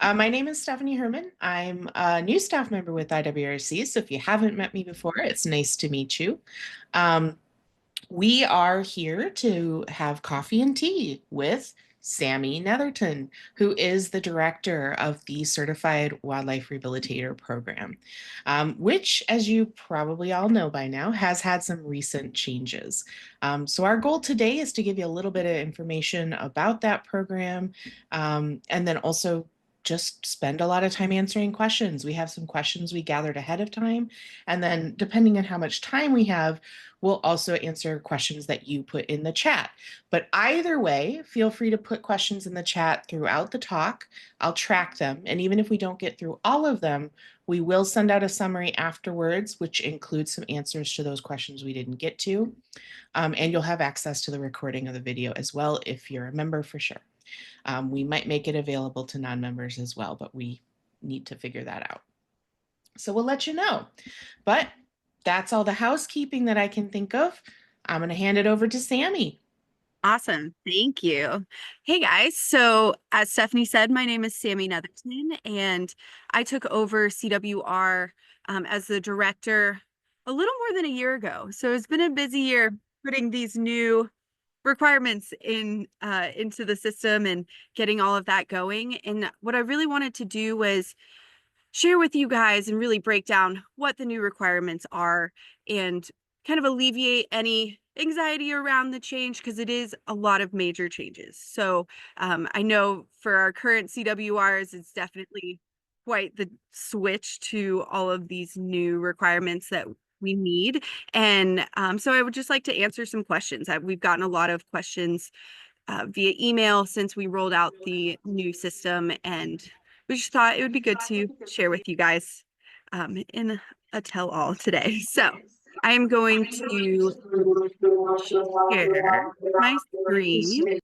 My name is Stephanie Herman. I'm a new staff member with IWRC. So if you haven't met me before, it's nice to meet you. Um, we are here to have coffee and tea with Sammy Netherton, who is the director of the Certified Wildlife Rehabilitator program, which, as you probably all know by now, has had some recent changes. So our goal today is to give you a little bit of information about that program, and then also just spend a lot of time answering questions. We have some questions we gathered ahead of time, and then depending on how much time we have, we'll also answer questions that you put in the chat. But either way, feel free to put questions in the chat throughout the talk. I'll track them. And even if we don't get through all of them, we will send out a summary afterwards, which includes some answers to those questions we didn't get to. And you'll have access to the recording of the video as well if you're a member for sure. We might make it available to non-members as well, but we need to figure that out. So we'll let you know. But that's all the housekeeping that I can think of. I'm going to hand it over to Sammy. Awesome. Thank you. Hey guys. So as Stephanie said, my name is Sammy Netherton, and I took over CWR as the director a little more than a year ago. So it's been a busy year putting these new requirements into the system and getting all of that going. And what I really wanted to do was share with you guys and really break down what the new requirements are and kind of alleviate any anxiety around the change, because it is a lot of major changes. So I know for our current CWRs, it's definitely quite the switch to all of these new requirements that we need. And so I would just like to answer some questions. We've gotten a lot of questions via email since we rolled out the new system, and we just thought it would be good to share with you guys in a tell-all today. So I am going to share my screen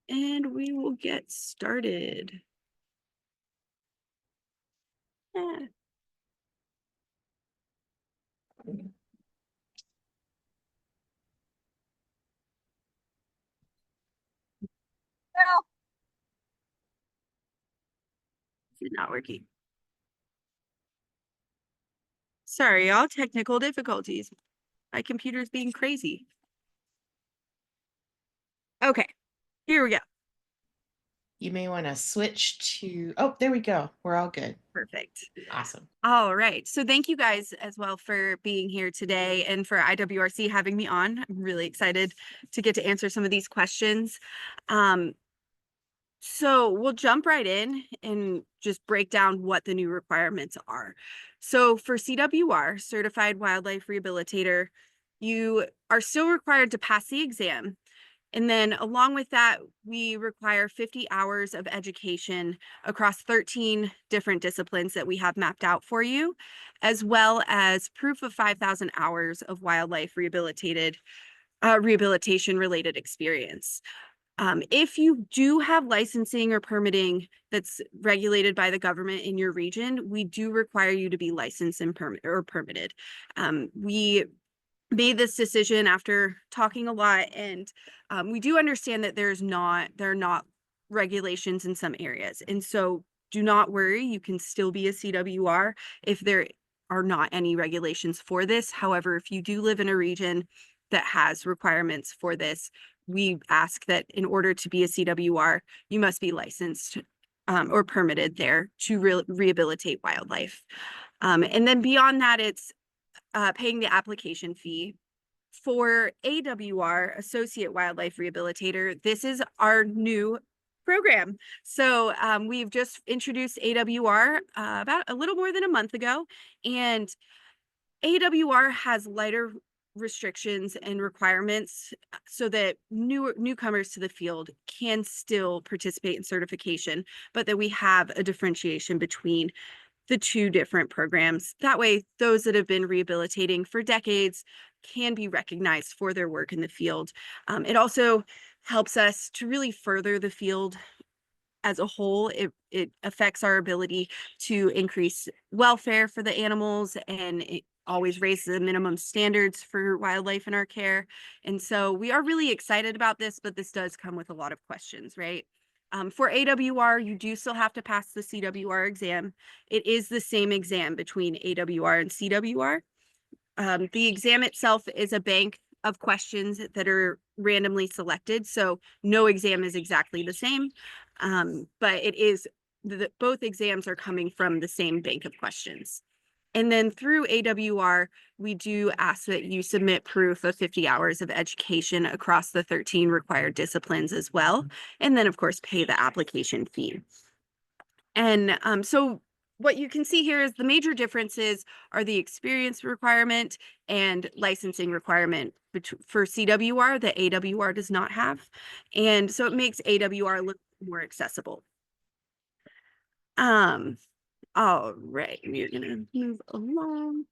and we will get started. Yeah. It's not working. Sorry, y'all, technical difficulties. My computer's being crazy. Okay, here we go. You may want to switch to, oh, there we go. We're all good. Perfect. Awesome. All right. So thank you guys as well for being here today and for IWRC having me on. I'm really excited to get to answer some of these questions. So we'll jump right in and just break down what the new requirements are. So for CWR, Certified Wildlife Rehabilitator, you are still required to pass the exam. And then along with that, we require 50 hours of education across 13 different disciplines that we have mapped out for you, as well as proof of 5,000 hours of wildlife rehabilitation related experience. If you do have licensing or permitting that's regulated by the government in your region, we do require you to be licensed and permitted. We made this decision after talking a lot, and we do understand that there are not regulations in some areas, and so do not worry, you can still be a CWR if there are not any regulations for this. However, if you do live in a region that has requirements for this, we ask that in order to be a CWR, you must be licensed or permitted there to rehabilitate wildlife. And then beyond that, it's paying the application fee. For AWR, Associate Wildlife Rehabilitator, this is our new program. So we've just introduced AWR about a little more than a month ago, and AWR has lighter restrictions and requirements so that newcomers to the field can still participate in certification, but that we have a differentiation between the two different programs. That way, those that have been rehabilitating for decades can be recognized for their work in the field. It also helps us to really further the field as a whole. It affects our ability to increase welfare for the animals, and it always raises the minimum standards for wildlife in our care. And so we are really excited about this, but this does come with a lot of questions, right? For AWR, you do still have to pass the CWR exam. It is the same exam between AWR and CWR. The exam itself is a bank of questions that are randomly selected, so no exam is exactly the same, but it is both exams are coming from the same bank of questions. And then through AWR, we do ask that you submit proof of 50 hours of education across the 13 required disciplines as well. And then, of course, pay the application fee. And so what you can see here is the major differences are the experience requirement and licensing requirement for CWR that AWR does not have. And so it makes AWR look more accessible. All right, we're gonna move along.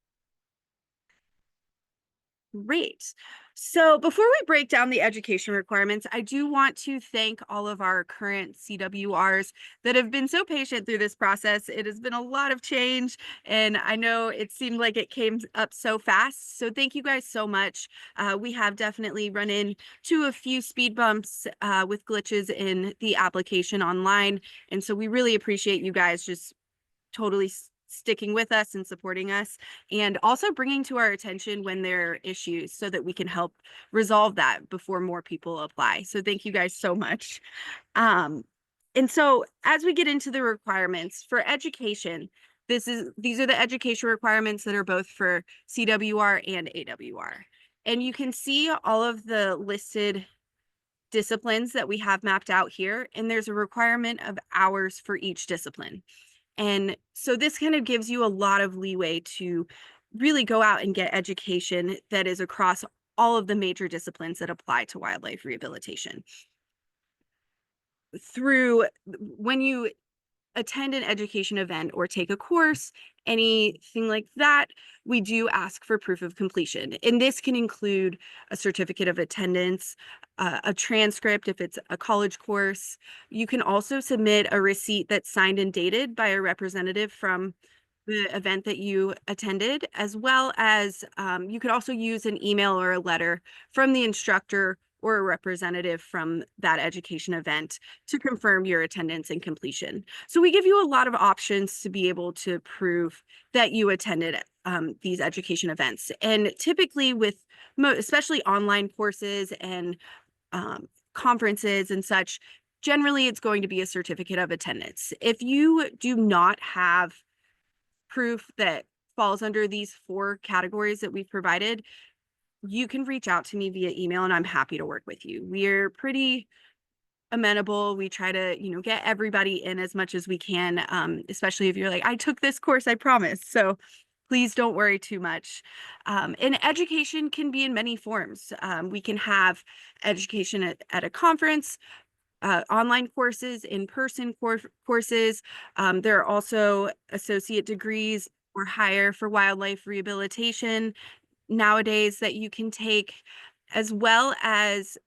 Great. So before we break down the education requirements, I do want to thank all of our current CWRs that have been so patient through this process. It has been a lot of change, and I know it seemed like it came up so fast. So thank you guys so much. We have definitely run into a few speed bumps with glitches in the application online. And so we really appreciate you guys just totally sticking with us and supporting us, and also bringing to our attention when there are issues so that we can help resolve that before more people apply. So thank you guys so much. And so as we get into the requirements for education, these are the education requirements that are both for CWR and AWR. And you can see all of the listed disciplines that we have mapped out here, and there's a requirement of hours for each discipline. And so this kind of gives you a lot of leeway to really go out and get education that is across all of the major disciplines that apply to wildlife rehabilitation. When you attend an education event or take a course, anything like that, we do ask for proof of completion. And this can include a certificate of attendance, a transcript if it's a college course. You can also submit a receipt that's signed and dated by a representative from the event that you attended, as well as you could also use an email or a letter from the instructor or a representative from that education event to confirm your attendance and completion. So we give you a lot of options to be able to prove that you attended these education events. And typically with especially online courses and conferences and such, generally it's going to be a certificate of attendance. If you do not have proof that falls under these 4 categories that we've provided, you can reach out to me via email and I'm happy to work with you. We're pretty amenable. We try to, get everybody in as much as we can, especially if you're like, I took this course, I promise. So please don't worry too much. And education can be in many forms. We can have education at a conference, online courses, in-person courses. There are also associate degrees or higher for wildlife rehabilitation nowadays that you can take, as well as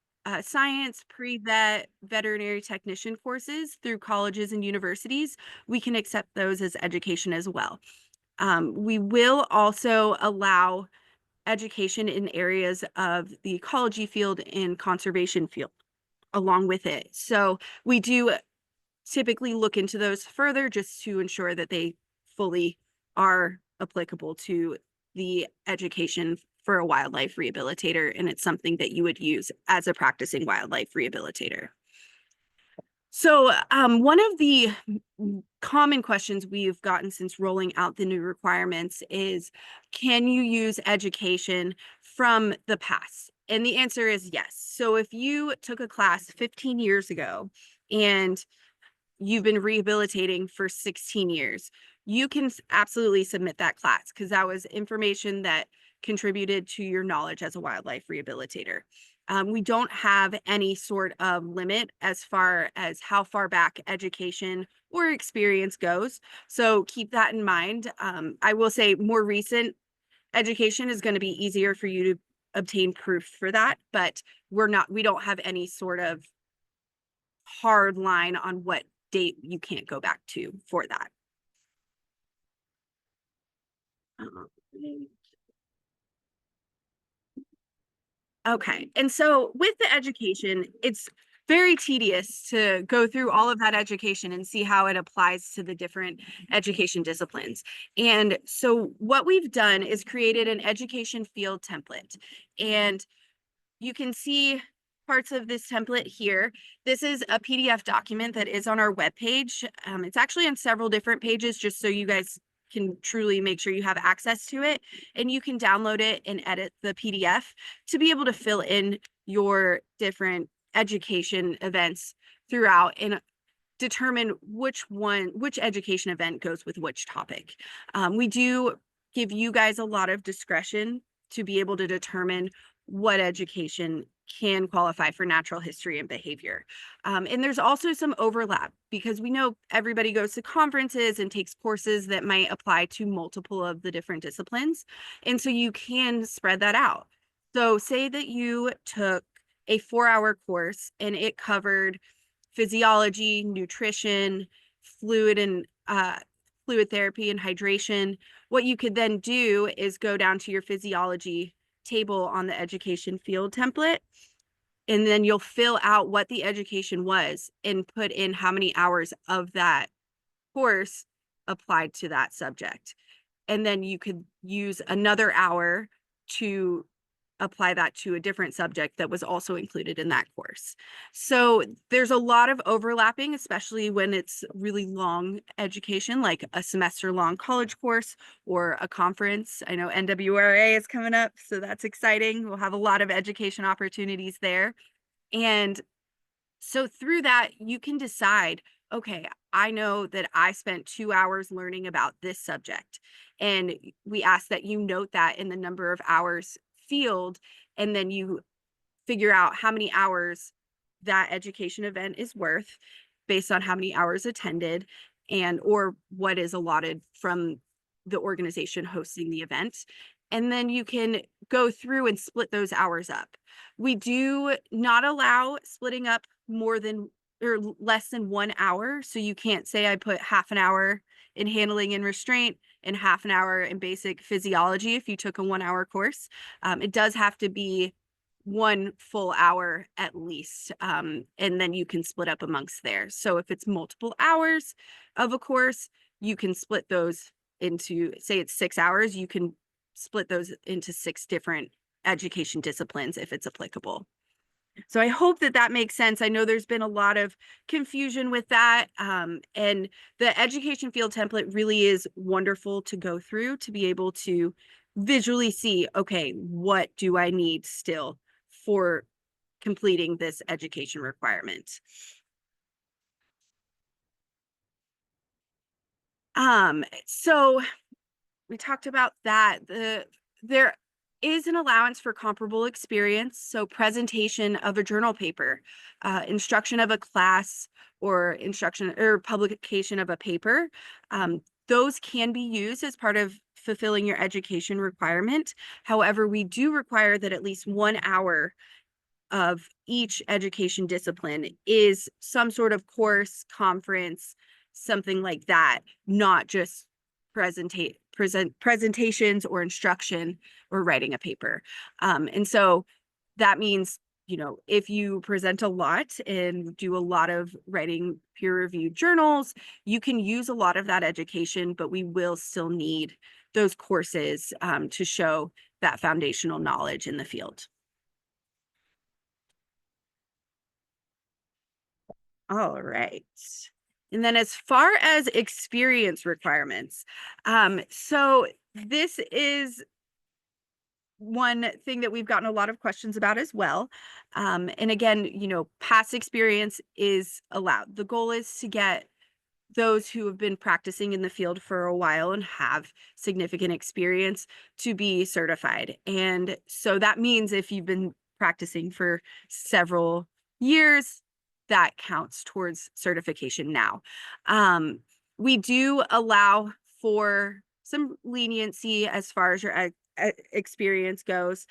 science, pre-vet, veterinary technician courses through colleges and universities. We can accept those as education as well. We will also allow education in areas of the ecology field and conservation field along with it. So we do typically look into those further just to ensure that they fully are applicable to the education for a wildlife rehabilitator, and it's something that you would use as a practicing wildlife rehabilitator. So one of the common questions we've gotten since rolling out the new requirements is, can you use education from the past? And the answer is yes. So if you took a class 15 years ago and you've been rehabilitating for 16 years, you can absolutely submit that class because that was information that contributed to your knowledge as a wildlife rehabilitator. We don't have any sort of limit as far as how far back education or experience goes. So keep that in mind. I will say more recent education is going to be easier for you to obtain proof for that, but we don't have any sort of hard line on what date you can't go back to for that. Okay, and so with the education, it's very tedious to go through all of that education and see how it applies to the different education disciplines. And so what we've done is created an education field template. And you can see parts of this template here. This is a PDF document that is on our webpage. It's actually on several different pages, just so you guys can truly make sure you have access to it. And you can download it and edit the PDF to be able to fill in your different education events throughout and determine which education event goes with which topic. We do give you guys a lot of discretion to be able to determine what education can qualify for natural history and behavior. And there's also some overlap because we know everybody goes to conferences and takes courses that might apply to multiple of the different disciplines. And so you can spread that out. So say that you took a 4-hour course and it covered physiology, nutrition, fluid therapy and hydration. What you could then do is go down to your physiology table on the education field template, and then you'll fill out what the education was and put in how many hours of that course applied to that subject. And then you could use another hour to apply that to a different subject that was also included in that course. So there's a lot of overlapping, especially when it's really long education, like a semester long college course or a conference. I know NWRA is coming up, so that's exciting. We'll have a lot of education opportunities there. And so through that, you can decide, okay, I know that I spent 2 hours learning about this subject. And we ask that you note that in the number of hours field, and then you figure out how many hours that education event is worth based on how many hours attended and or what is allotted from the organization hosting the event. And then you can go through and split those hours up. We do not allow splitting up more than or less than 1 hour. So you can't say I put half an hour in handling and restraint and half an hour in basic physiology if you took a 1-hour course. It does have to be 1 full hour at least. And then you can split up amongst there. So if it's multiple hours of a course, you can split those into, say it's 6 hours, you can split those into 6 different education disciplines if it's applicable. So I hope that that makes sense. I know there's been a lot of confusion with that. And the education field template really is wonderful to go through to be able to visually see, okay, what do I need still for completing this education requirement? So we talked about that. There is an allowance for comparable experience. So presentation of a journal paper, instruction of a class, or instruction or publication of a paper. Those can be used as part of fulfilling your education requirement. However, we do require that at least 1 hour of each education discipline is some sort of course, conference, something like that, not just presentations or instruction or writing a paper. And so that means, you know, if you present a lot and do a lot of writing peer-reviewed journals, you can use a lot of that education, but we will still need those courses to show that foundational knowledge in the field. All right. And then as far as experience requirements, so this is one thing that we've gotten a lot of questions about as well. And again, you know, past experience is allowed. The goal is to get those who have been practicing in the field for a while and have significant experience to be certified. And so that means if you've been practicing for several years, that counts towards certification now. We do allow for some leniency as far as your experience goes.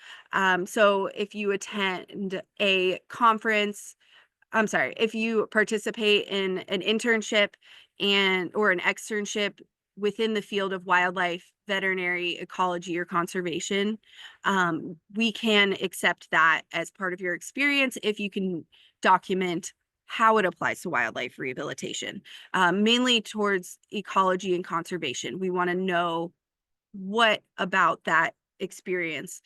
So if you attend a conference, I'm sorry, if you participate in an internship and or an externship within the field of wildlife, veterinary, ecology, or conservation, we can accept that as part of your experience if you can document how it applies to wildlife rehabilitation, mainly towards ecology and conservation. We want to know what about that experience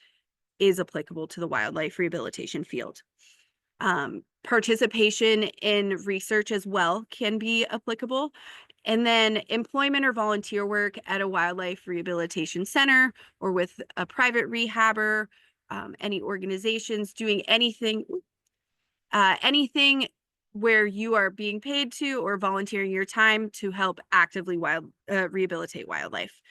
is applicable to the wildlife rehabilitation field. Participation in research as well can be applicable. And then employment or volunteer work at a wildlife rehabilitation center or with a private rehabber, any organizations doing anything where you are being paid to or volunteering your time to help actively rehabilitate wildlife.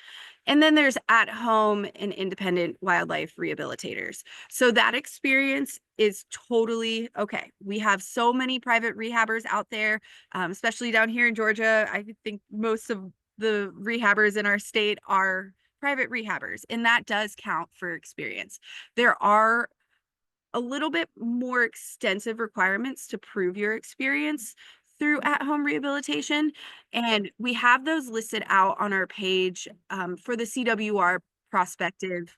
And then there's at home and independent wildlife rehabilitators. So that experience is totally okay. We have so many private rehabbers out there, especially down here in Georgia. I think most of the rehabbers in our state are private rehabbers, and that does count for experience. There are a little bit more extensive requirements to prove your experience through at-home rehabilitation. And we have those listed out on our page for the CWR prospective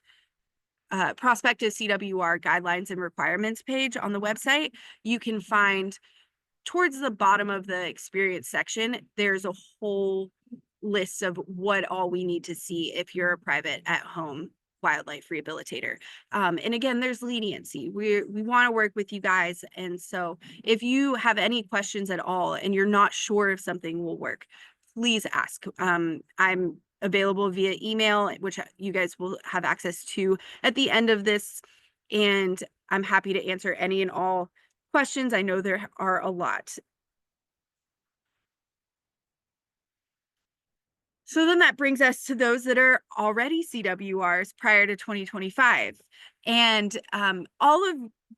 CWR guidelines and requirements page on the website. You can find towards the bottom of the experience section, there's a whole list of what all we need to see if you're a private at-home wildlife rehabilitator. And again, there's leniency. We want to work with you guys. And so if you have any questions at all and you're not sure if something will work, please ask. I'm available via email, which you guys will have access to at the end of this. And I'm happy to answer any and all questions. I know there are a lot. So then that brings us to those that are already CWRs prior to 2025. And all of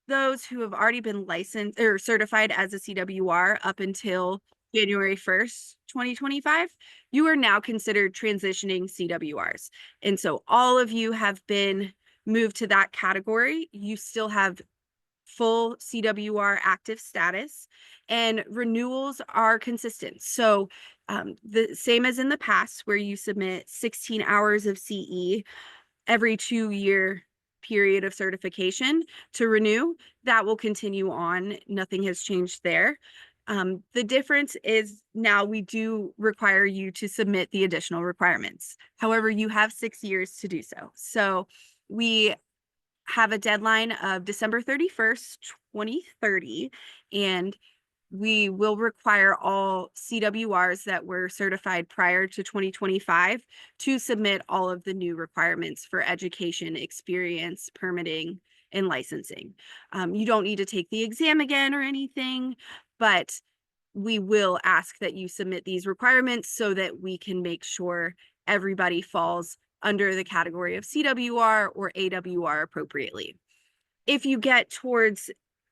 those who have already been licensed or certified as a CWR up until January 1st, 2025, you are now considered transitioning CWRs. And so all of you have been moved to that category. You still have full CWR active status, and renewals are consistent. So the same as in the past, where you submit 16 hours of CE every 2-year period of certification to renew, that will continue on. Nothing has changed there. The difference is now we do require you to submit the additional requirements. However, you have 6 years to do so. So we have a deadline of December 31st, 2030, and we will require all CWRs that were certified prior to 2025 to submit all of the new requirements for education, experience, permitting, and licensing. You don't need to take the exam again or anything, but we will ask that you submit these requirements so that we can make sure everybody falls under the category of CWR or AWR appropriately. If you get towards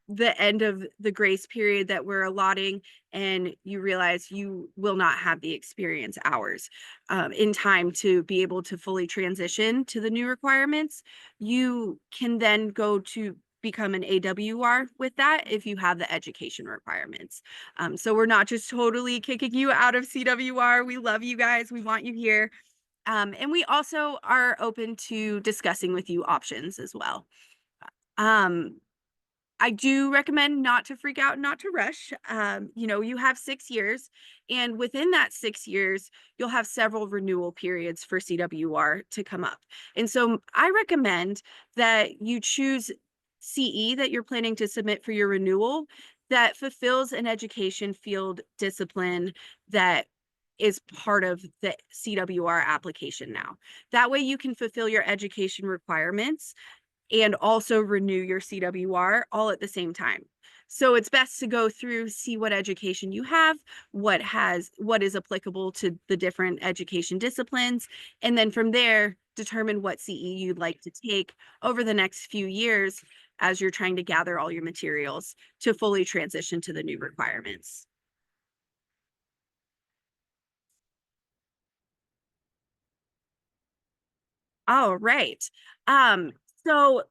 the end of the grace period that we're allotting and you realize you will not have the experience hours in time to be able to fully transition to the new requirements, you can then go to become an AWR with that if you have the education requirements. So we're not just totally kicking you out of CWR. We love you guys. We want you here. And we also are open to discussing with you options as well. I do recommend not to freak out, not to rush. You have 6 years, and within that 6 years, you'll have several renewal periods for CWR to come up. And so I recommend that you choose CE that you're planning to submit for your renewal that fulfills an education field discipline that is part of the CWR application now. That way you can fulfill your education requirements and also renew your CWR all at the same time. So it's best to go through, see what education you have, what is applicable to the different education disciplines, and then from there, determine what CE you'd like to take over the next few years as you're trying to gather all your materials to fully transition to the new requirements. All right. So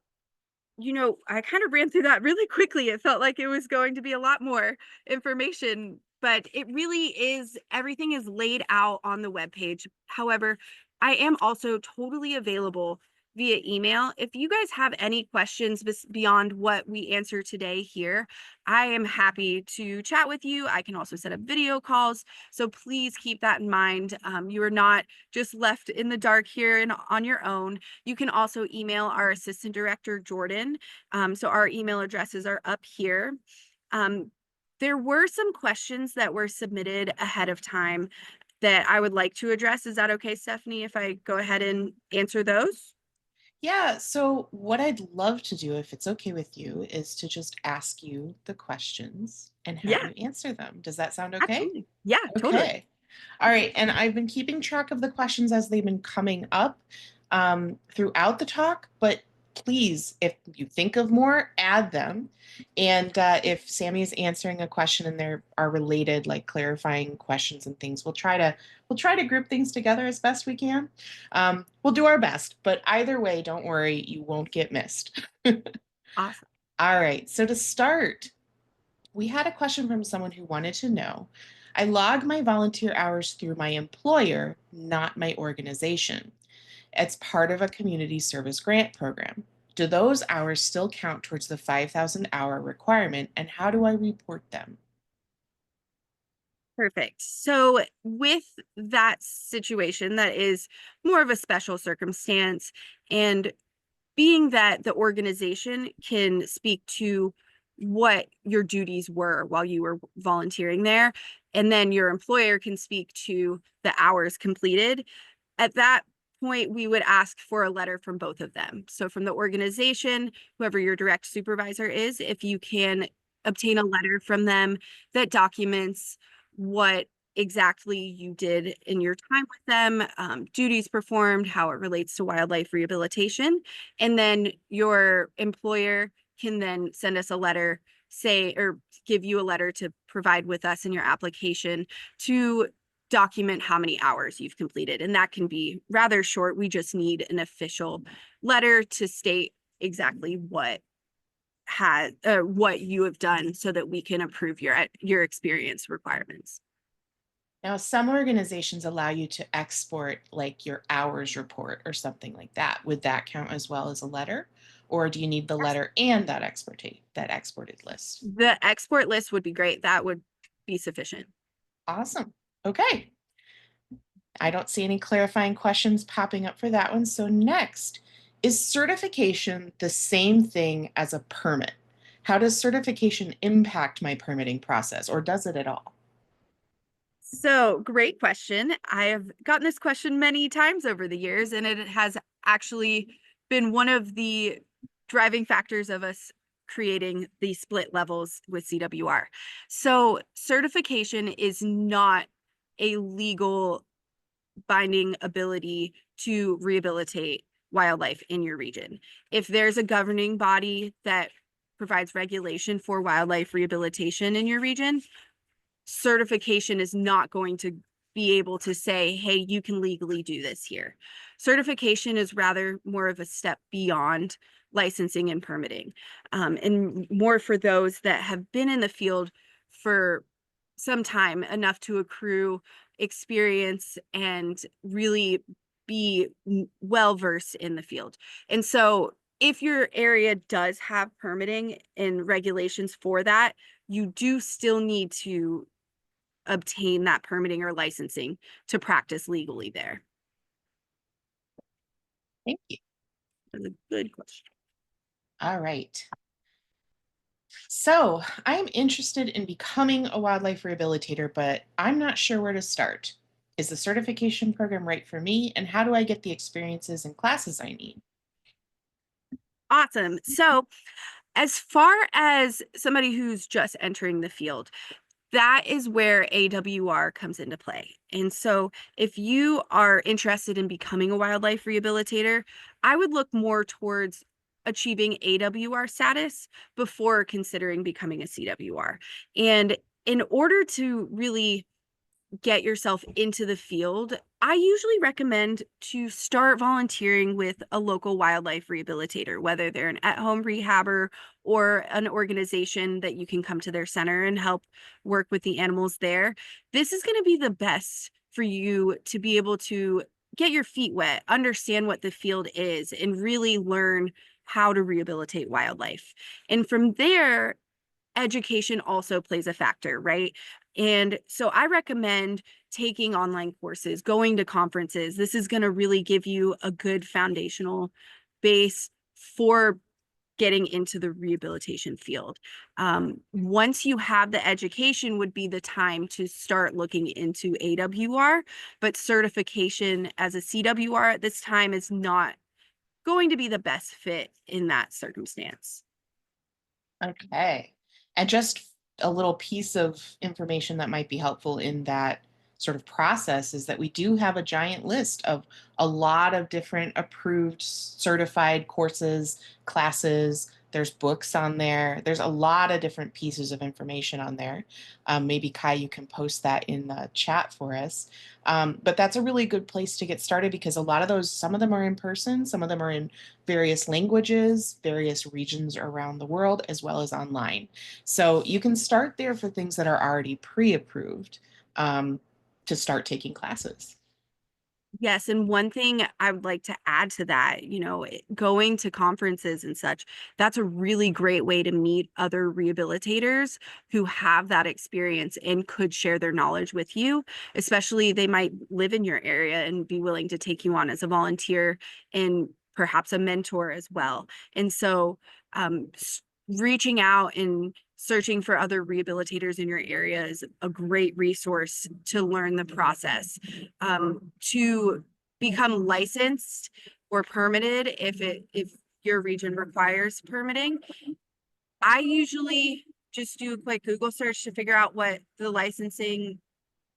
I kind of ran through that really quickly. It felt like it was going to be a lot more information, but it really is, everything is laid out on the webpage. However, I am also totally available via email. If you guys have any questions beyond what we answer today here, I am happy to chat with you. I can also set up video calls. So please keep that in mind. You are not just left in the dark here and on your own. You can also email our assistant director, Jordan. So our email addresses are up here. There were some questions that were submitted ahead of time that I would like to address. Is that okay, Stephanie, if I go ahead and answer those? Yeah, so what I'd love to do, if it's okay with you, is to just ask you the questions and have Yeah, you answer them. Does that sound okay? absolutely. Yeah, totally. Okay. All right. And I've been keeping track of the questions as they've been coming up throughout the talk, but please, if you think of more, add them. And if Sammy is answering a question and there are related, like clarifying questions and things, we'll try to group things together as best we can. We'll do our best, but either way, don't worry, you won't get missed. Awesome. All right. So to start, we had a question from someone who wanted to know, I log my volunteer hours through my employer, not my organization. It's part of a community service grant program. Do those hours still count towards the 5,000-hour requirement, and how do I report them? Perfect. So with that situation, that is more of a special circumstance, and being that the organization can speak to what your duties were while you were volunteering there, and then your employer can speak to the hours completed. At that point, we would ask for a letter from both of them. So from the organization, whoever your direct supervisor is, if you can obtain a letter from them that documents what exactly you did in your time with them, duties performed, how it relates to wildlife rehabilitation. And then your employer can then send us a letter, say, or give you a letter to provide with us in your application to document how many hours you've completed. And that can be rather short. We just need an official letter to state exactly what you have done so that we can approve your experience requirements. Now, some organizations allow you to export like your hours report or something like that. Would that count as well as a letter? Or do you need the letter and that exported list? The export list would be great. That would be sufficient. Awesome. Okay. I don't see any clarifying questions popping up for that one. So next, is certification the same thing as a permit? How does certification impact my permitting process, or does it at all? So, great question. I have gotten this question many times over the years, and it has actually been one of the driving factors of us creating the split levels with CWR. So, certification is not a legal binding ability to rehabilitate wildlife in your region. If there's a governing body that provides regulation for wildlife rehabilitation in your region, certification is not going to be able to say, hey, you can legally do this here. Certification is rather more of a step beyond licensing and permitting, and more for those that have been in the field for some time, enough to accrue experience and really be well versed in the field. And so if your area does have permitting and regulations for that, you do still need to obtain that permitting or licensing to practice legally there. Thank you. That's a good question. All right. So I'm interested in becoming a wildlife rehabilitator, but I'm not sure where to start. Is the certification program right for me? And how do I get the experiences and classes I need? Awesome. So, as far as somebody who's just entering the field, that is where AWR comes into play. And so, if you are interested in becoming a wildlife rehabilitator, I would look more towards achieving AWR status before considering becoming a CWR. And in order to really get yourself into the field, I usually recommend to start volunteering with a local wildlife rehabilitator, whether they're an at-home rehabber or an organization that you can come to their center and help work with the animals there. This is going to be the best for you to be able to get your feet wet, understand what the field is, and really learn how to rehabilitate wildlife. And from there, education also plays a factor, right? And so I recommend taking online courses, going to conferences. This is going to really give you a good foundational base for getting into the rehabilitation field. Once you have the education would be the time to start looking into AWR, but certification as a CWR at this time is not going to be the best fit in that circumstance. Okay. And just a little piece of information that might be helpful in that sort of process is that we do have a giant list of a lot of different approved certified courses, classes. There's books on there. There's a lot of different pieces of information on there. Maybe Kai, you can post that in the chat for us. But that's a really good place to get started because a lot of those, some of them are in person, some of them are in various languages, various regions around the world, as well as online. So you can start there for things that are already pre-approved to start taking classes. Yes, and one thing I would like to add to that, going to conferences and such, that's a really great way to meet other rehabilitators who have that experience and could share their knowledge with you. Especially they might live in your area and be willing to take you on as a volunteer and perhaps a mentor as well. And so, reaching out and searching for other rehabilitators in your area is a great resource to learn the process. To become licensed or permitted, if your region requires permitting, I usually just do a quick Google search to figure out what the licensing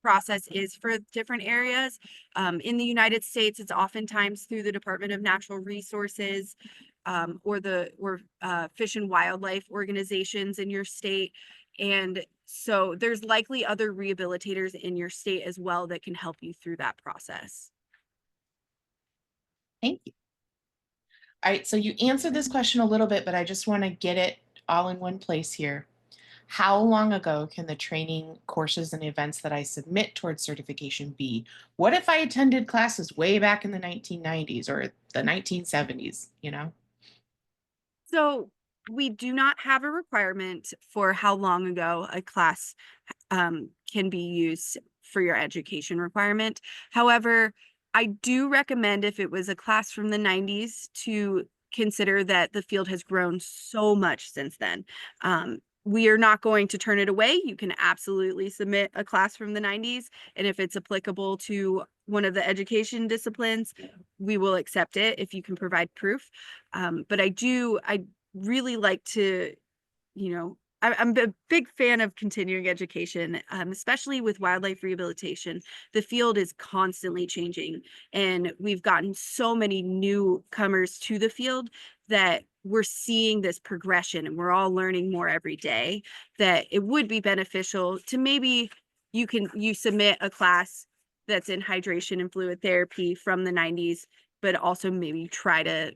process is for different areas. In the United States, it's oftentimes through the Department of Natural Resources, or fish and wildlife organizations in your state. And so there's likely other rehabilitators in your state as well that can help you through that process. Thank you. All right, so you answered this question a little bit, but I just want to get it all in one place here. How long ago can the training courses and events that I submit towards certification be? What if I attended classes way back in the 1990s or the 1970s, you know? So we do not have a requirement for how long ago a class can be used for your education requirement. However, I do recommend if it was a class from the 90s to consider that the field has grown so much since then. We are not going to turn it away. You can absolutely submit a class from the 90s. And if it's applicable to one of the education disciplines, we will accept it if you can provide proof. But I really like to, I'm a big fan of continuing education, especially with wildlife rehabilitation. The field is constantly changing, and we've gotten so many newcomers to the field that we're seeing this progression, and we're all learning more every day. That it would be beneficial to maybe you submit a class that's in hydration and fluid therapy from the 90s, but also maybe try to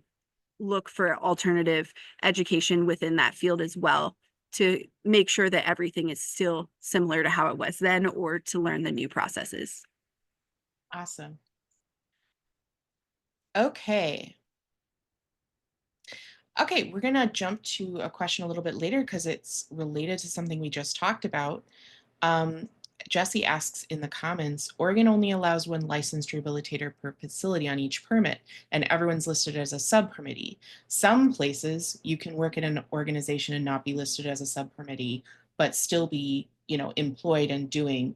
look for alternative education within that field as well to make sure that everything is still similar to how it was then or to learn the new processes. Awesome. Okay. Okay, we're going to jump to a question a little bit later because it's related to something we just talked about. Um, Jesse asks in the comments, Oregon only allows one licensed rehabilitator per facility on each permit, and everyone's listed as a sub-permittee. Some places you can work in an organization and not be listed as a sub-permittee, but still be, employed and doing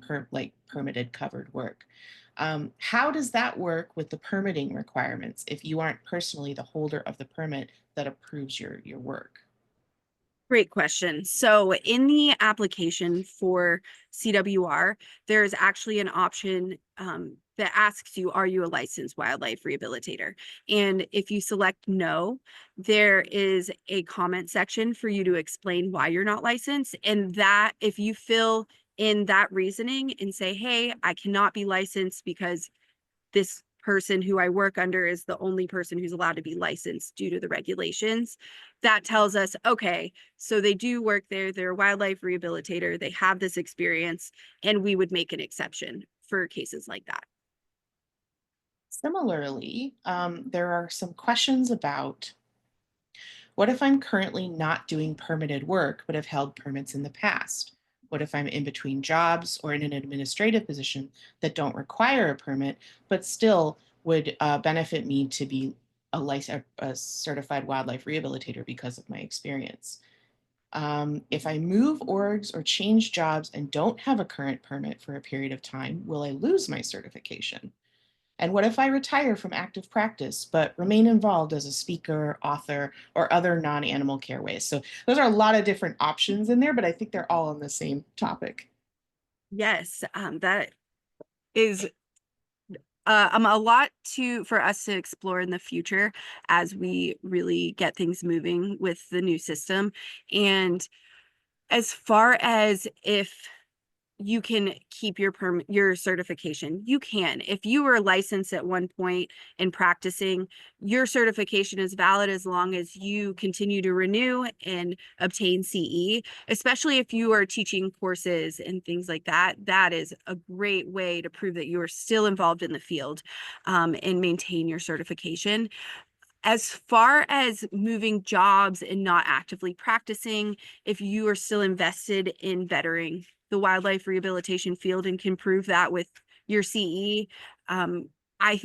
permitted covered work. How does that work with the permitting requirements if you aren't personally the holder of the permit that approves your work? Great question. So, in the application for CWR, there's actually an option that asks you, are you a licensed wildlife rehabilitator? And if you select no, there is a comment section for you to explain why you're not licensed. And that, if you fill in that reasoning and say, hey, I cannot be licensed because this person who I work under is the only person who's allowed to be licensed due to the regulations. That tells us, okay, so they do work there. They're a wildlife rehabilitator. They have this experience, and we would make an exception for cases like that. Similarly, there are some questions about what if I'm currently not doing permitted work but have held permits in the past? What if I'm in between jobs or in an administrative position that don't require a permit but still would benefit me to be a certified wildlife rehabilitator because of my experience? If I move orgs or change jobs and don't have a current permit for a period of time, will I lose my certification? And what if I retire from active practice but remain involved as a speaker, author, or other non animal care ways? So, those are a lot of different options in there, but I think they're all on the same topic. Yes, that is a lot to for us to explore in the future as we really get things moving with the new system. And as far as if you can keep your certification. You can. If you were licensed at one point and practicing, your certification is valid as long as you continue to renew and obtain CE, especially if you are teaching courses and things like that. That is a great way to prove that you are still involved in the field, and maintain your certification. As far as moving jobs and not actively practicing, if you are still invested in bettering the wildlife rehabilitation field and can prove that with your CE, I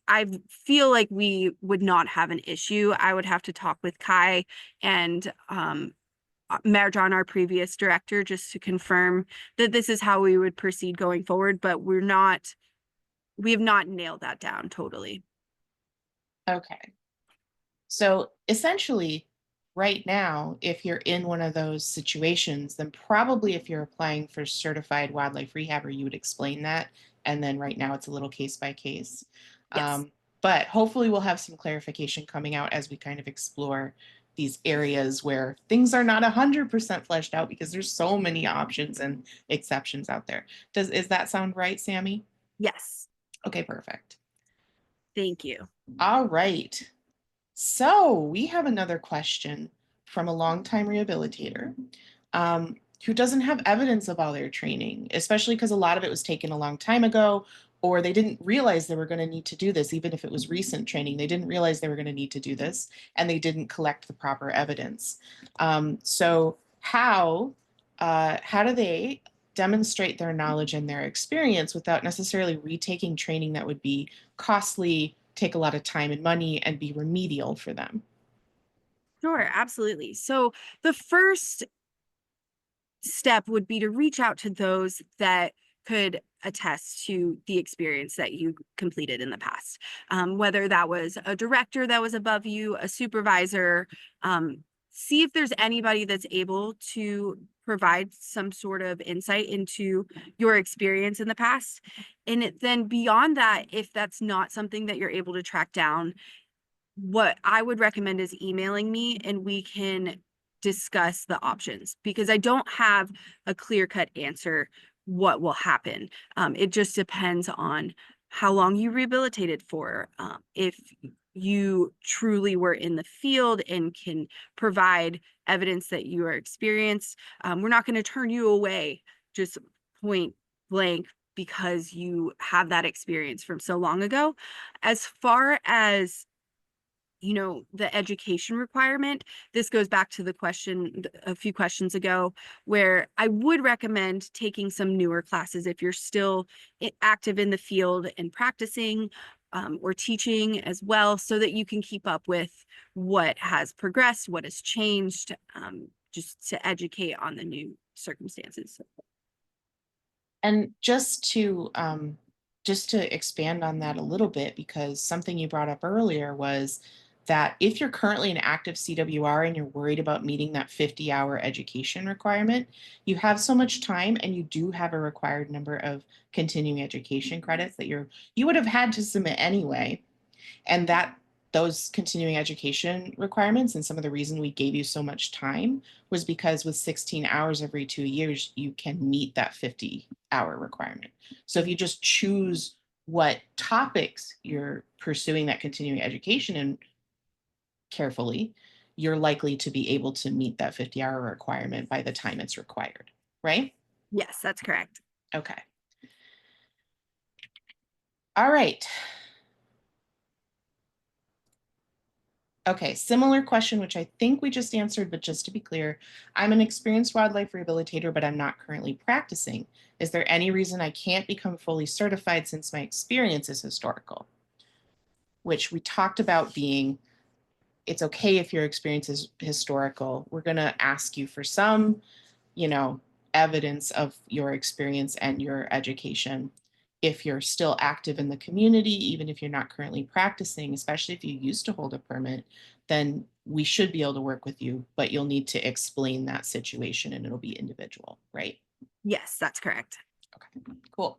I feel like we would not have an issue. I would have to talk with Kai and Marjan, our previous director, just to confirm that this is how we would proceed going forward, but we have not nailed that down totally. Okay. So essentially, right now, if you're in one of those situations, then probably if you're applying for certified wildlife rehabber, you would explain that. And then right now it's a little case by case. Yes. But hopefully we'll have some clarification coming out as we kind of explore these areas where things are not 100% fleshed out because there's so many options and exceptions out there. Is that sound right, Sammy? Yes. Okay, perfect. Thank you. All right. So we have another question from a longtime rehabilitator who doesn't have evidence of all their training, especially because a lot of it was taken a long time ago, or they didn't realize they were going to need to do this, even if it was recent training. They didn't realize they were going to need to do this, and they didn't collect the proper evidence. So how do they demonstrate their knowledge and their experience without necessarily retaking training that would be costly, take a lot of time and money, and be remedial for them? Sure, absolutely. So the first step would be to reach out to those that could attest to the experience that you completed in the past. Whether that was a director that was above you, a supervisor, see if there's anybody that's able to provide some sort of insight into your experience in the past. And then beyond that, if that's not something that you're able to track down, what I would recommend is emailing me and we can discuss the options, because I don't have a clear-cut answer what will happen. It just depends on how long you rehabilitated for. If you truly were in the field and can provide evidence that you are experienced, we're not going to turn you away just point blank because you have that experience from so long ago. As far as the education requirement, this goes back to the question a few questions ago, where I would recommend taking some newer classes if you're still active in the field and practicing, or teaching as well, so that you can keep up with what has progressed, what has changed, just to educate on the new circumstances. And just to expand on that a little bit, because something you brought up earlier was that if you're currently an active CWR and you're worried about meeting that 50-hour education requirement, you have so much time and you do have a required number of continuing education credits that you would have had to submit anyway. And that those continuing education requirements and some of the reason we gave you so much time was because with 16 hours every 2 years, you can meet that 50-hour requirement. So if you just choose what topics you're pursuing that continuing education in carefully, you're likely to be able to meet that 50-hour requirement by the time it's required, right? Yes, that's correct. Okay. All right. Okay, similar question, which I think we just answered, but just to be clear, I'm an experienced wildlife rehabilitator, but I'm not currently practicing. Is there any reason I can't become fully certified since my experience is historical? Which we talked about being, it's okay if your experience is historical. We're going to ask you for some, you know, evidence of your experience and your education. If you're still active in the community, even if you're not currently practicing, especially if you used to hold a permit, then we should be able to work with you, but you'll need to explain that situation and it'll be individual, right? Yes, that's correct. Okay, cool.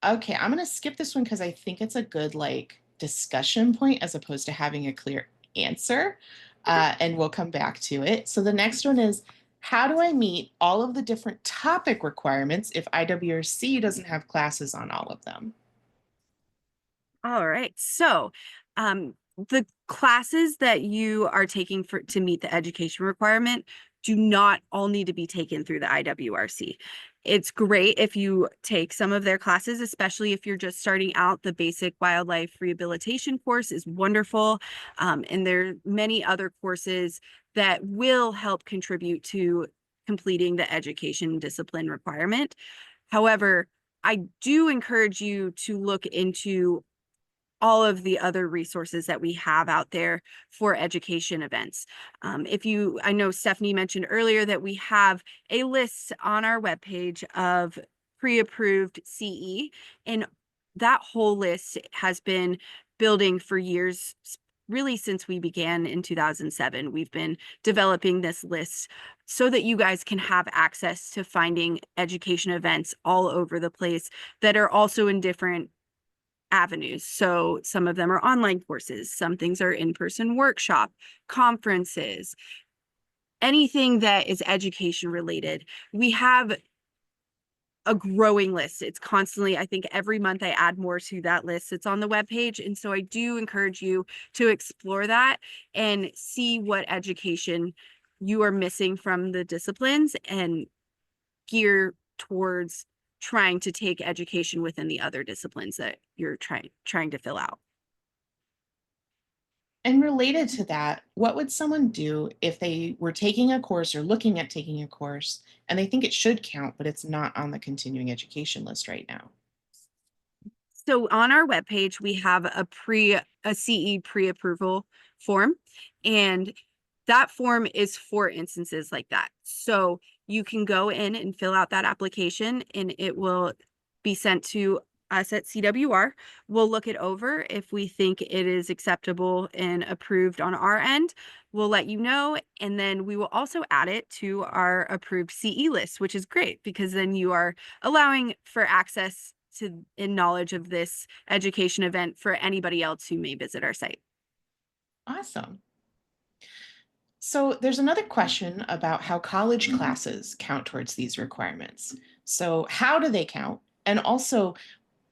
Okay, I'm gonna skip this one because I think it's a good like discussion point as opposed to having a clear answer. Okay. And we'll come back to it. So the next one is, how do I meet all of the different topic requirements if IWRC doesn't have classes on all of them? All right. So, the classes that you are taking for to meet the education requirement do not all need to be taken through the IWRC. It's great if you take some of their classes, especially if you're just starting out. The basic wildlife rehabilitation course is wonderful. And there are many other courses that will help contribute to completing the education discipline requirement. However, I do encourage you to look into all of the other resources that we have out there for education events. I know Stephanie mentioned earlier that we have a list on our webpage of pre-approved CE, and that whole list has been building for years. Really, since we began in 2007, we've been developing this list so that you guys can have access to finding education events all over the place that are also in different avenues. So some of them are online courses, some things are in-person workshop, conferences, anything that is education related. We have a growing list. It's constantly, I think every month I add more to that list. It's on the webpage. And so I do encourage you to explore that and see what education you are missing from the disciplines and gear towards trying to take education within the other disciplines that you're trying to fill out. And related to that, what would someone do if they were taking a course or looking at taking a course and they think it should count, but it's not on the continuing education list right now? So on our webpage, we have a CE pre-approval form, and that form is for instances like that. So you can go in and fill out that application, and it will be sent to us at CWR. We'll look it over. If we think it is acceptable and approved on our end, we'll let you know. And then we will also add it to our approved CE list, which is great because then you are allowing for access to in knowledge of this education event for anybody else who may visit our site. Awesome. So there's another question about how college classes count towards these requirements. So how do they count? And also,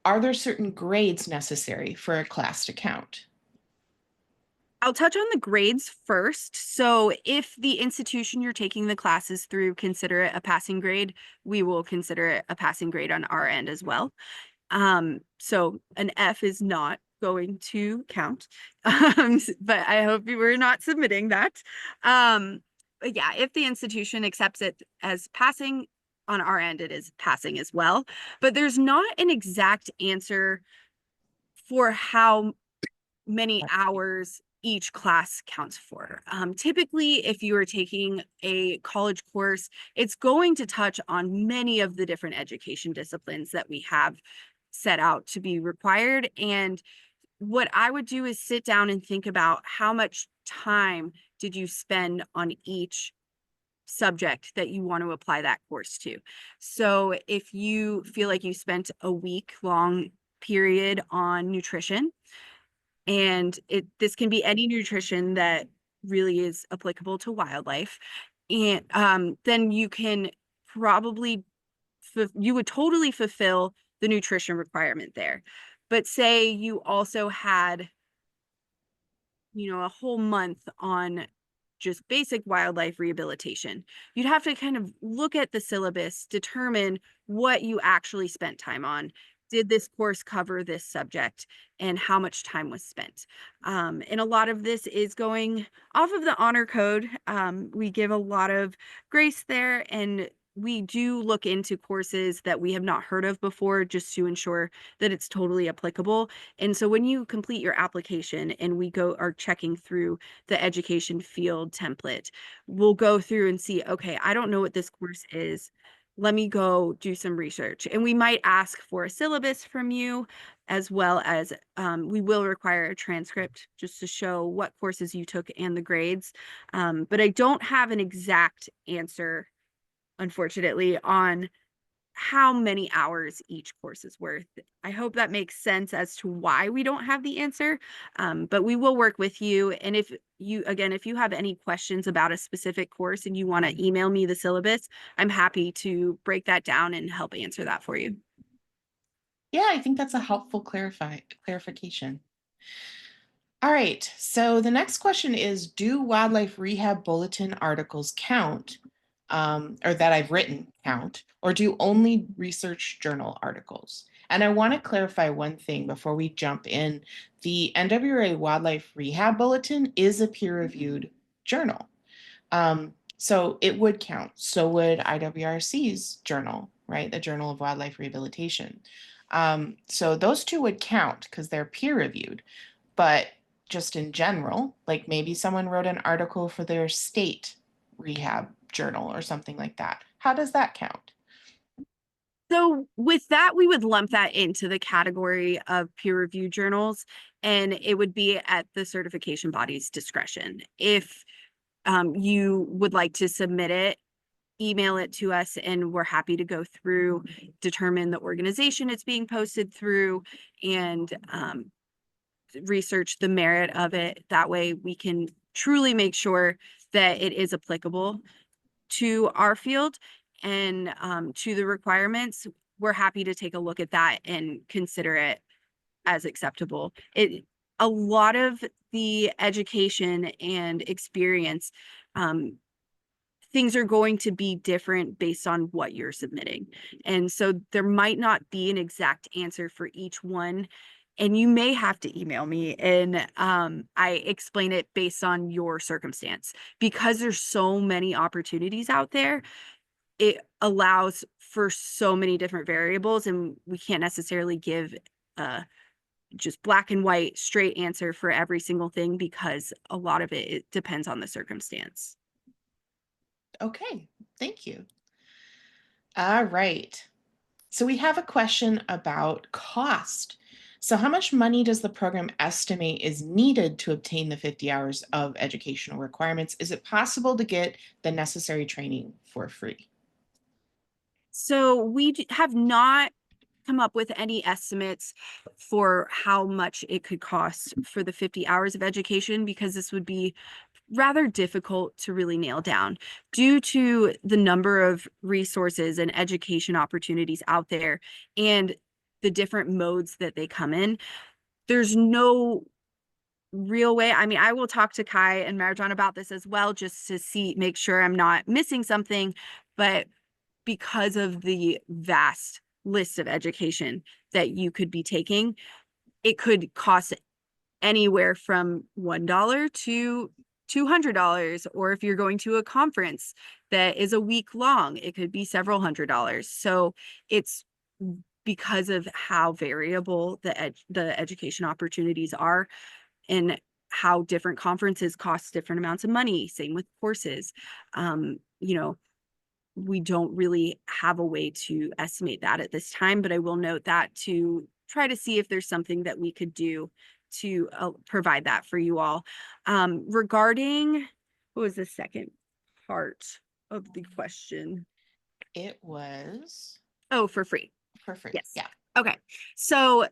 are there certain grades necessary for a class to count? I'll touch on the grades first. So if the institution you're taking the classes through consider it a passing grade, we will consider it a passing grade on our end as well. So an F is not going to count. But I hope you were not submitting that. But yeah, if the institution accepts it as passing, on our end, it is passing as well. But there's not an exact answer for how many hours each class counts for. Typically, if you are taking a college course, it's going to touch on many of the different education disciplines that we have set out to be required. And what I would do is sit down and think about how much time did you spend on each subject that you want to apply that course to. So if you feel like you spent a week long period on nutrition, and this can be any nutrition that really is applicable to wildlife, and then you can probably you would totally fulfill the nutrition requirement there. But say you also had, a whole month on just basic wildlife rehabilitation. You'd have to kind of look at the syllabus, determine what you actually spent time on. Did this course cover this subject, and how much time was spent? And a lot of this is going off of the honor code. We give a lot of grace there, and we do look into courses that we have not heard of before just to ensure that it's totally applicable. And so when you complete your application and we are checking through the education field template, we'll go through and see, okay, I don't know what this course is. Let me go do some research. And we might ask for a syllabus from you, as well as we will require a transcript just to show what courses you took and the grades. But I don't have an exact answer, unfortunately, on how many hours each course is worth. I hope that makes sense as to why we don't have the answer, but we will work with you. And if you have any questions about a specific course and you want to email me the syllabus, I'm happy to break that down and help answer that for you. Yeah, I think that's a helpful clarification. All right, so the next question is, do wildlife rehab bulletin articles count, or that I've written count, or do only research journal articles? And I want to clarify one thing before we jump in. The NWRA Wildlife Rehab Bulletin is a peer-reviewed journal. So it would count. So would IWRC's journal, right? The Journal of Wildlife Rehabilitation. So those two would count because they're peer-reviewed. But just in general, like maybe someone wrote an article for their state rehab journal or something like that. How does that count? So with that, we would lump that into the category of peer reviewed journals, and it would be at the certification body's discretion. If you would like to submit it, email it to us, and we're happy to go through, determine the organization it's being posted through, and research the merit of it. That way we can truly make sure that it is applicable to our field and to the requirements. We're happy to take a look at that and consider it as acceptable. A lot of the education and experience, things are going to be different based on what you're submitting. And so there might not be an exact answer for each one. And you may have to email me and I explain it based on your circumstance. Because there's so many opportunities out there, it allows for so many different variables, and we can't necessarily give just black and white straight answer for every single thing, because a lot of it depends on the circumstance. Okay, thank you. All right. So we have a question about cost. So how much money does the program estimate is needed to obtain the 50 hours of educational requirements? Is it possible to get the necessary training for free? So we have not come up with any estimates for how much it could cost for the 50 hours of education, because this would be rather difficult to really nail down due to the number of resources and education opportunities out there and the different modes that they come in. There's no real way. I mean, I will talk to Kai and Marjan about this as well, just to make sure I'm not missing something. But because of the vast list of education that you could be taking, it could cost anywhere from $1 to $200. Or if you're going to a conference that is a week long, it could be several $100s. So it's because of how variable the education opportunities are, and how different conferences cost different amounts of money. Same with courses. You know, we don't really have a way to estimate that at this time, but I will note that to try to see if there's something that we could do to provide that for you all. Regarding, what was the second part of the question? It was Oh, for free. for free. Yes. Yeah. Okay. So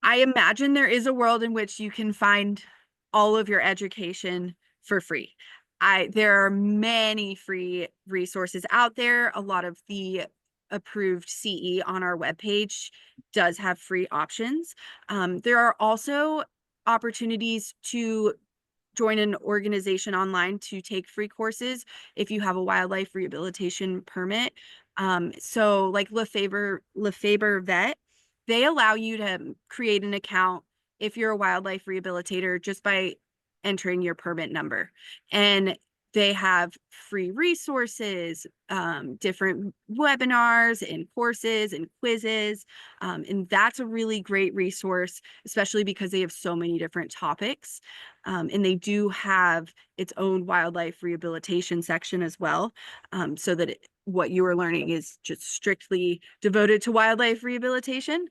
I imagine there is a world in which you can find all of your education for free. There are many free resources out there. A lot of the approved CE on our webpage does have free options. There are also opportunities to join an organization online to take free courses if you have a wildlife rehabilitation permit. So like Lefebvre Vet, they allow you to create an account if you're a wildlife rehabilitator just by entering your permit number. And they have free resources, different webinars and courses and quizzes. And that's a really great resource, especially because they have so many different topics. And they do have its own wildlife rehabilitation section as well, so that what you are learning is just strictly devoted to wildlife rehabilitation.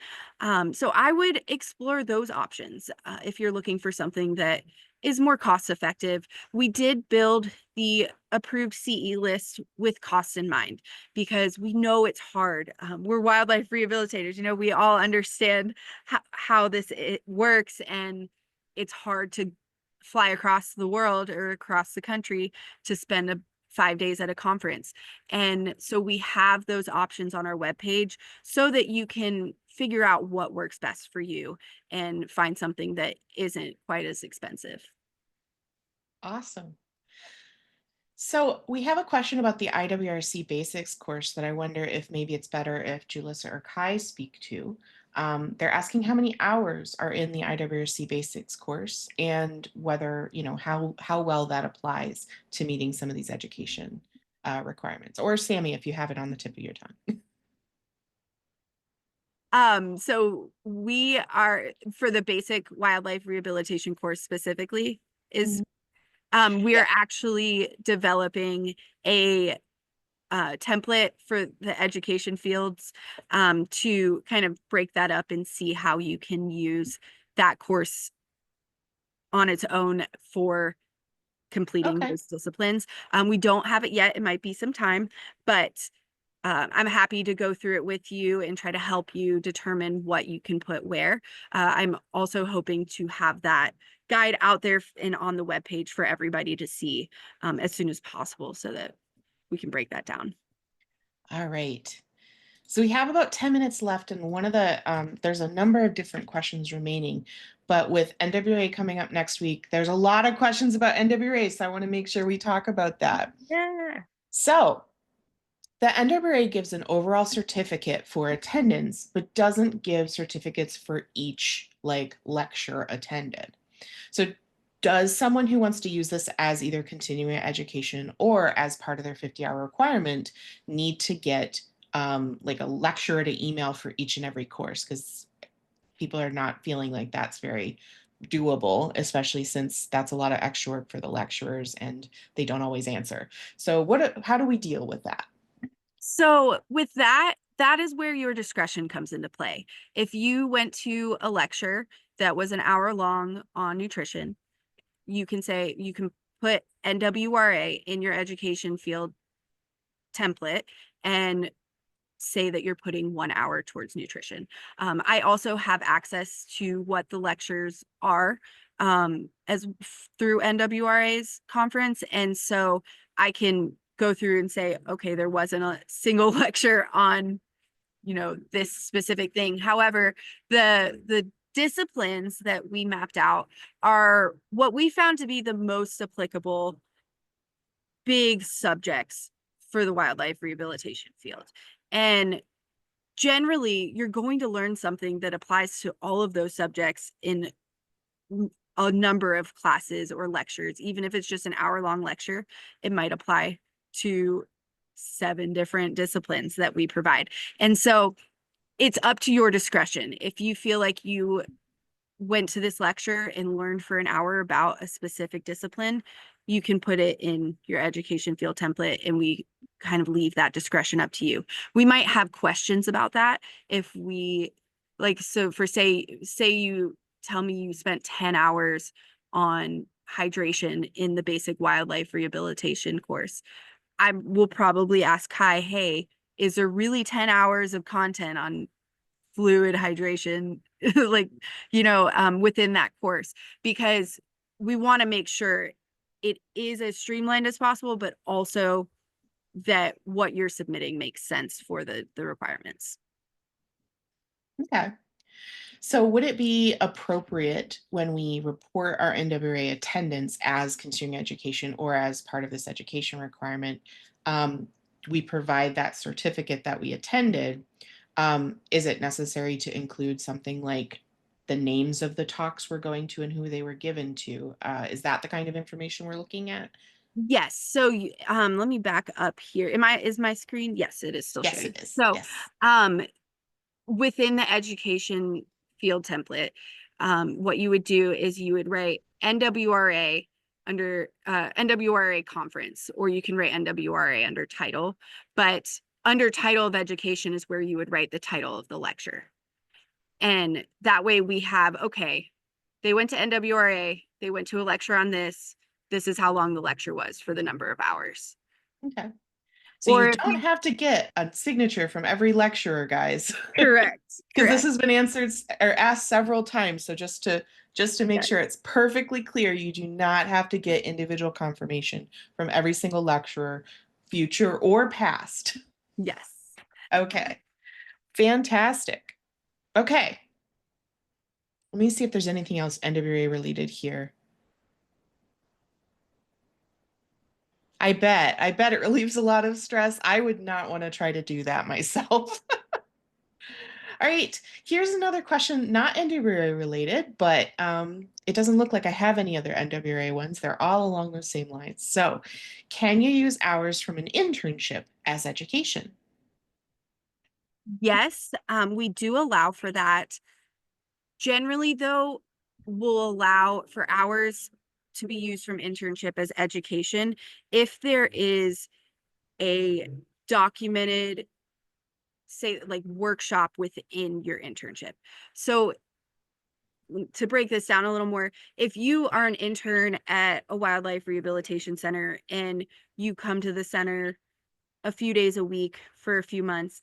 So I would explore those options if you're looking for something that is more cost effective. We did build the approved CE list with cost in mind because we know it's hard. We're wildlife rehabilitators, you know, we all understand how this works, and it's hard to fly across the world or across the country to spend 5 days at a conference. And so we have those options on our webpage so that you can figure out what works best for you and find something that isn't quite as expensive. Awesome. So we have a question about the IWRC basics course that I wonder if maybe it's better if Julissa or Kai speak to. They're asking how many hours are in the IWRC basics course and whether, how well that applies to meeting some of these education requirements. Or Sammy, if you have it on the tip of your tongue. So we are, for the basic wildlife rehabilitation course specifically, is Mhm. we Yeah. are actually developing a template for the education fields, to kind of break that up and see how you can use that course on its own for completing Okay. those disciplines. We don't have it yet. It might be some time, but I'm happy to go through it with you and try to help you determine what you can put where. I'm also hoping to have that guide out there and on the webpage for everybody to see as soon as possible so that we can break that down. All right. So we have about 10 minutes left, and there's a number of different questions remaining. But with NWA coming up next week, there's a lot of questions about NWA, so I want to make sure we talk about that. Yeah. So the NWA gives an overall certificate for attendance, but doesn't give certificates for each lecture attended. So does someone who wants to use this as either continuing education or as part of their 50-hour requirement need to get a lecture to email for each and every course? Because people are not feeling like that's very doable, especially since that's a lot of extra work for the lecturers and they don't always answer. So how do we deal with that? So with that, that is where your discretion comes into play. If you went to a lecture that was an hour long on nutrition, you can put NWRA in your education field template and say that you're putting 1 hour towards nutrition. I also have access to what the lectures are, as through NWRA's conference. And so I can go through and say, okay, there wasn't a single lecture on, this specific thing. However, the disciplines that we mapped out are what we found to be the most applicable big subjects for the wildlife rehabilitation field. And generally, you're going to learn something that applies to all of those subjects in a number of classes or lectures. Even if it's just an hour-long lecture, it might apply to 7 different disciplines that we provide. And so it's up to your discretion. If you feel like you went to this lecture and learned for an hour about a specific discipline, you can put it in your education field template, and we kind of leave that discretion up to you. We might have questions about that if we so for say you tell me you spent 10 hours on hydration in the basic wildlife rehabilitation course. I will probably ask Kai, hey, is there really 10 hours of content on fluid hydration within that course? Because we want to make sure it is as streamlined as possible, but also that what you're submitting makes sense for the requirements. Okay. So would it be appropriate when we report our NWRA attendance as continuing education or as part of this education requirement, um, we provide that certificate that we attended? Is it necessary to include something like the names of the talks we're going to and who they were given to? Is that the kind of information we're looking at? Yes. So let me back up here. Is my screen? Yes, it is still Yes, sharing. it is. So Yes. um within the education field template, what you would do is you would write NWRA under NWRA conference, or you can write NWRA under title, but under title of education is where you would write the title of the lecture. And that way we have, okay, they went to NWRA, they went to a lecture on this. This is how long the lecture was for the number of hours. Okay. So Or you if don't you, have to get a signature from every lecturer, guys. correct, Because this correct. has been answered or asked several times. So just to make sure Yes, it's perfectly clear, you do not have to get individual confirmation from every single lecturer, future or past. yes. Okay, fantastic. Okay, let me see if there's anything else NWA related here. I bet it relieves a lot of stress. I would not want to try to do that myself. All right, here's another question, not NWRA related, but it doesn't look like I have any other NWRA ones. They're all along those same lines. So, can you use hours from an internship as education? Yes, we do allow for that. Generally, though, we'll allow for hours to be used from internship as education if there is a documented, say, like workshop within your internship. So, to break this down a little more, if you are an intern at a wildlife rehabilitation center and you come to the center a few days a week for a few months,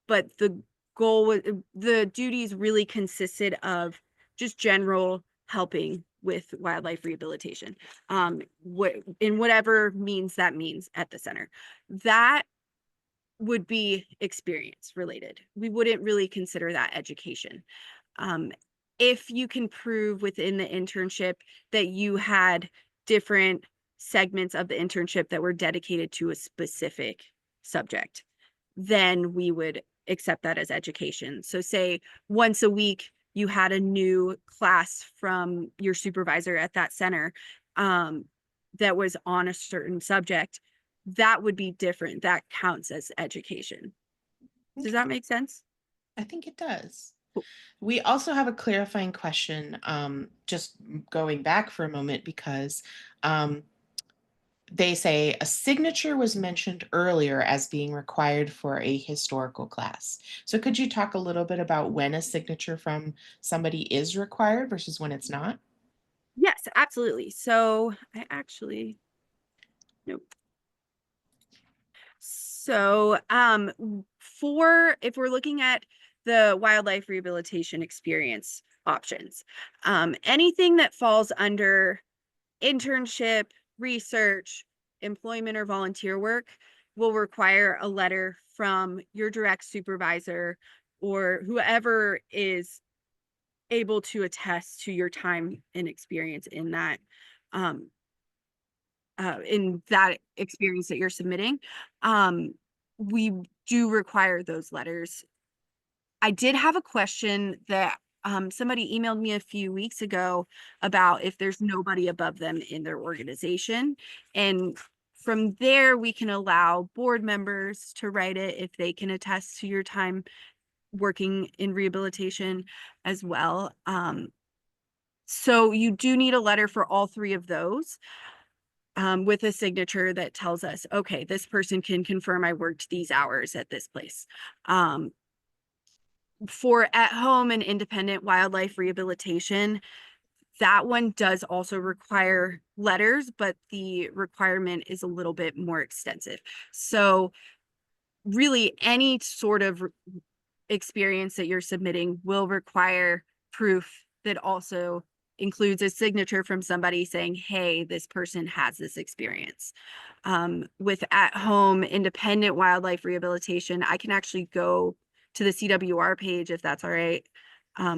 but the duties really consisted of just general helping with wildlife rehabilitation, what in whatever means that means at the center, that would be experience related. We wouldn't really consider that education. um, if you can prove within the internship that you had different segments of the internship that were dedicated to a specific subject, then we would accept that as education. So, say once a week you had a new class from your supervisor at that center, um, that was on a certain subject, that would be different. That counts as education. Does that Okay, make sense? I think it does. Cool. We also have a clarifying question, just going back for a moment, because um, they say a signature was mentioned earlier as being required for a historical class. So could you talk a little bit about when a signature from somebody is required versus when it's not? Yes, absolutely. So I actually, nope. So, for if we're looking at the wildlife rehabilitation experience options, anything that falls under internship, research, employment, or volunteer work will require a letter from your direct supervisor or whoever is able to attest to your time and experience um, in that experience that you're submitting. Um, we do require those letters. I did have a question that somebody emailed me a few weeks ago about if there's nobody above them in their organization. And from there, we can allow board members to write it if they can attest to your time working in rehabilitation as well. So you do need a letter for all three of those, with a signature that tells us, okay, this person can confirm I worked these hours at this place. Um, for at home and independent wildlife rehabilitation, that one does also require letters, but the requirement is a little bit more extensive. So, really, any sort of experience that you're submitting will require proof that also includes a signature from somebody saying, hey, this person has this experience. With at home independent wildlife rehabilitation, I can actually go to the CWR page if that's all right.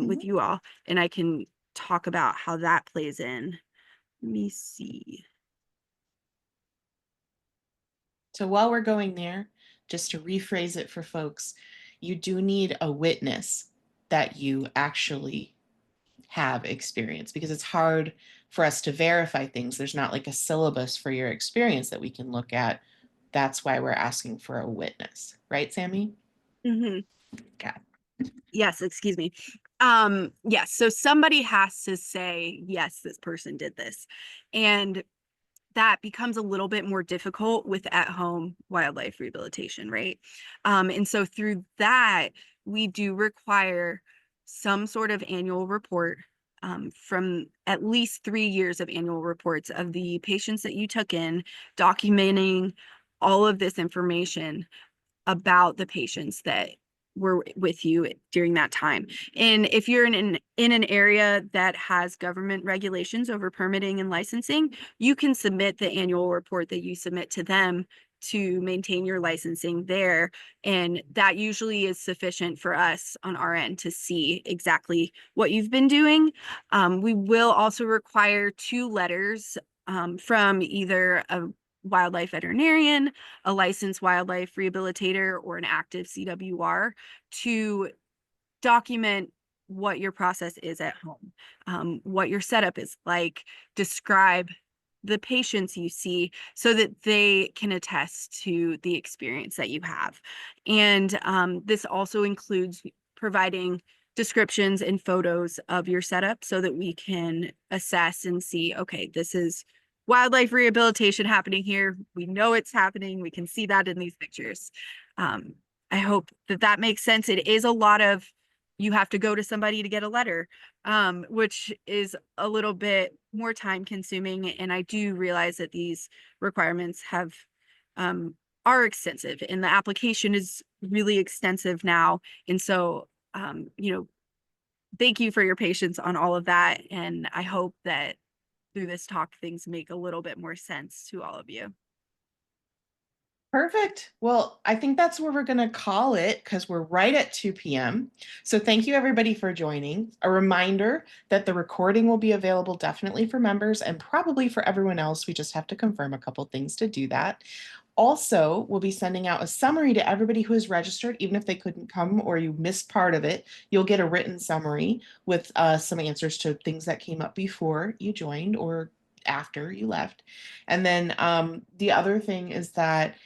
with you all, and I can talk about how that plays in. Let me see. So while we're going there, just to rephrase it for folks, you do need a witness that you actually have experience because it's hard for us to verify things. There's not like a syllabus for your experience that we can look at. That's why we're asking for a witness, right, Sammy? Mm-hmm. Okay. Yes, excuse me. Yes, so somebody has to say, yes, this person did this. And that becomes a little bit more difficult with at-home wildlife rehabilitation, right? And so through that, we do require some sort of annual report, from at least 3 years of annual reports of the patients that you took in, documenting all of this information about the patients that were with you during that time. And if you're in an area that has government regulations over permitting and licensing, you can submit the annual report that you submit to them to maintain your licensing there. And that usually is sufficient for us on our end to see exactly what you've been doing. We will also require 2 letters from either a wildlife veterinarian, a licensed wildlife rehabilitator, or an active CWR to document what your process is at home, what your setup is like, describe the patients you see so that they can attest to the experience that you have. And this also includes providing descriptions and photos of your setup so that we can assess and see, okay, this is wildlife rehabilitation happening here. We know it's happening. We can see that in these pictures. Um, I hope that that makes sense. It is a lot of, you have to go to somebody to get a letter, which is a little bit more time consuming. And I do realize that these requirements have, are extensive, and the application is really extensive now. And so, thank you for your patience on all of that. And I hope that through this talk, things make a little bit more sense to all of you. Perfect. Well, I think that's where we're going to call it because we're right at 2 p.m. So thank you everybody for joining. A reminder that the recording will be available definitely for members and probably for everyone else. We just have to confirm a couple things to do that. Also, we'll be sending out a summary to everybody who is registered, even if they couldn't come or you missed part of it. You'll get a written summary with some answers to things that came up before you joined or after you left. And then the other thing is that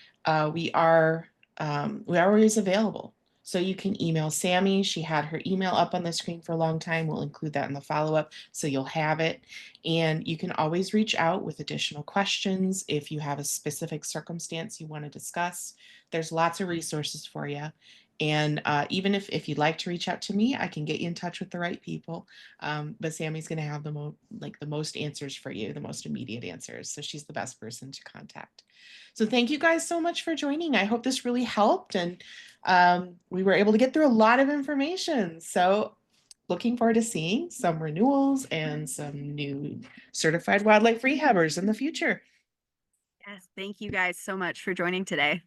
we are always available. So you can email Sammy. She had her email up on the screen for a long time. We'll include that in the follow-up so you'll have it. And you can always reach out with additional questions if you have a specific circumstance you want to discuss. There's lots of resources for you. And even if you'd like to reach out to me, I can get you in touch with the right people. But Sammy's going to have the most answers for you, the most immediate answers. So she's the best person to contact. So thank you guys so much for joining. I hope this really helped and we were able to get through a lot of information. So looking forward to seeing some renewals and some new certified wildlife rehabbers in the future. Yes, thank you guys so much for joining today.